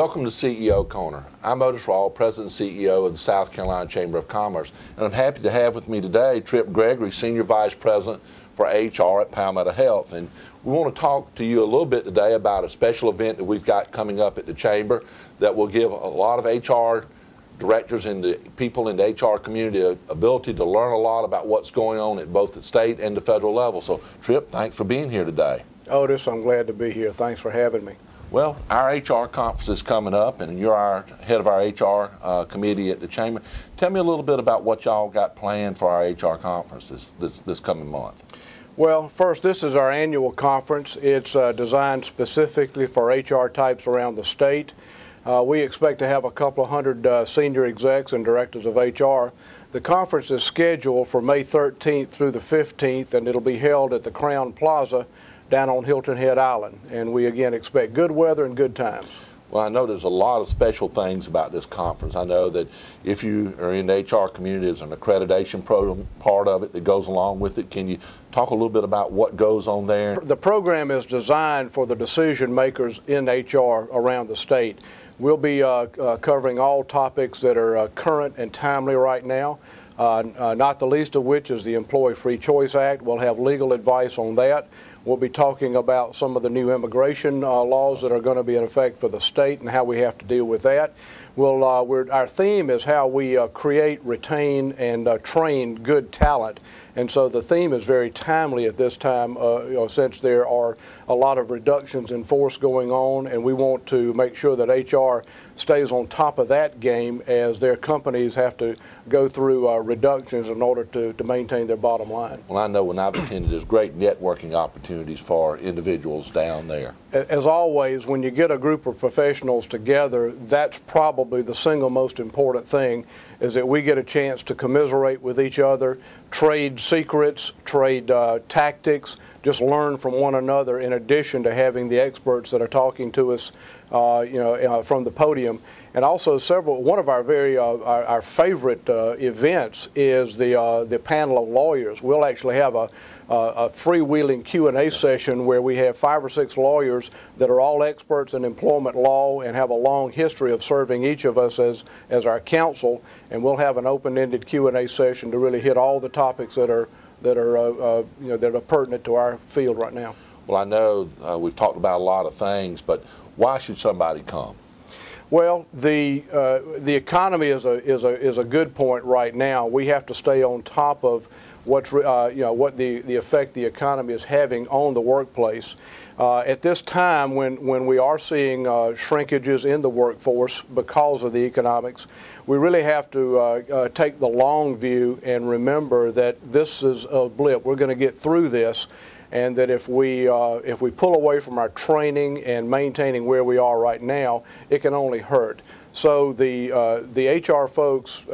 Welcome to CEO Corner. I'm Otis Rawl, President and CEO of the South Carolina Chamber of Commerce, and I'm happy to have with me today Trip Gregory, Senior Vice President for HR at Palmetto Health. And we want to talk to you a little bit today about a special event that we've got coming up at the Chamber that will give a lot of HR directors and the people in the HR community an ability to learn a lot about what's going on at both the state and the federal level. So, Trip, thanks for being here today. Otis, I'm glad to be here. Thanks for having me. Well, our HR conference is coming up, and you're our head of our HR committee at the Chamber. Tell me a little bit about what y'all got planned for our HR conference this coming month. Well, first, this is our annual conference. It's designed specifically for HR types around the state. We expect to have a couple of hundred senior execs and directors of HR. The conference is scheduled for May 13th through the 15th, and it'll be held at the Crown Plaza down on Hilton Head Island. And we again expect good weather and good times. Well, I know there's a lot of special things about this conference. I know that if you are in the HR community, there's an accreditation program part of it that goes along with it. Can you talk a little bit about what goes on there? The program is designed for the decision makers in HR around the state. We'll be covering all topics that are current and timely right now, not the least of which is the Employee Free Choice Act. We'll have legal advice on that. We'll be talking about some of the new immigration laws that are going to be in effect for the state and how we have to deal with that. Our theme is how we create, retain, and train good talent. And so the theme is very timely at this time, since there are a lot of reductions in force going on, and we want to make sure that HR stays on top of that game as their companies have to go through reductions in order to maintain their bottom line. Well, I know when I've attended, there's great networking opportunities for individuals down there. As always, when you get a group of professionals together, that's probably the single most important thing, is that we get a chance to commiserate with each other, trade secrets, trade tactics, just learn from one another, in addition to having the experts that are talking to us from the podium. And also one of our favorite events is the panel of lawyers. We'll actually have a freewheeling Q&A session where we have 5 or 6 lawyers that are all experts in employment law and have a long history of serving each of us as our counsel. And we'll have an open-ended Q&A session to really hit all the topics that are pertinent to our field right now. Well, I know we've talked about a lot of things, but why should somebody come? Well, the economy is a good point right now. We have to stay on top of what the effect the economy is having on the workplace. At this time, when we are seeing shrinkages in the workforce because of the economics, we really have to take the long view and remember that this is a blip. We're going to get through this, and that if we pull away from our training and maintaining where we are right now, it can only hurt. So the HR folks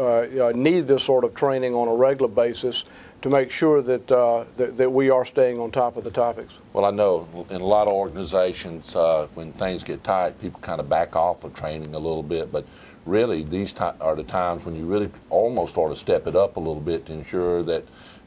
need this sort of training on a regular basis to make sure that we are staying on top of the topics. Well, I know in a lot of organizations, when things get tight, people kind of back off of training a little bit, but really these are the times when you really almost ought to step it up a little bit to ensure that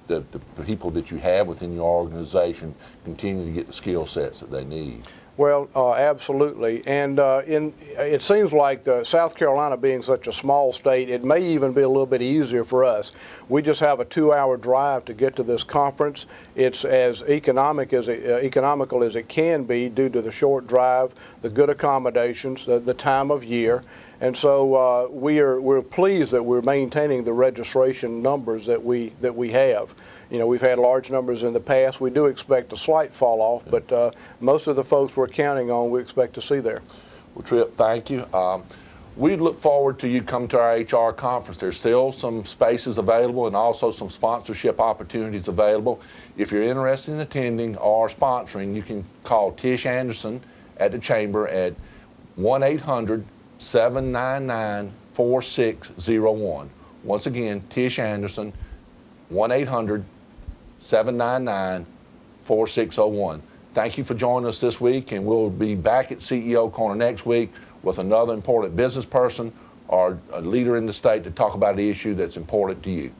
the people that you have within your organization continue to get the skill sets that they need. Well, absolutely. And it seems like South Carolina being such a small state, it may even be a little bit easier for us. We just have a 2-hour drive to get to this conference. It's as economical as it can be due to the short drive, the good accommodations, the time of year. And so we're pleased that we're maintaining the registration numbers that we have. You know, we've had large numbers in the past. We do expect a slight fall off, but most of the folks we're counting on, we expect to see there. Well, Trip, thank you. We look forward to you coming to our HR conference. There's still some spaces available and also some sponsorship opportunities available. If you're interested in attending or sponsoring, you can call Tish Anderson at the Chamber at 1-800-799-4601. Once again, Tish Anderson, 1-800-799-4601. Thank you for joining us this week, and we'll be back at CEO Corner next week with another important business person or a leader in the state to talk about the issue that's important to you.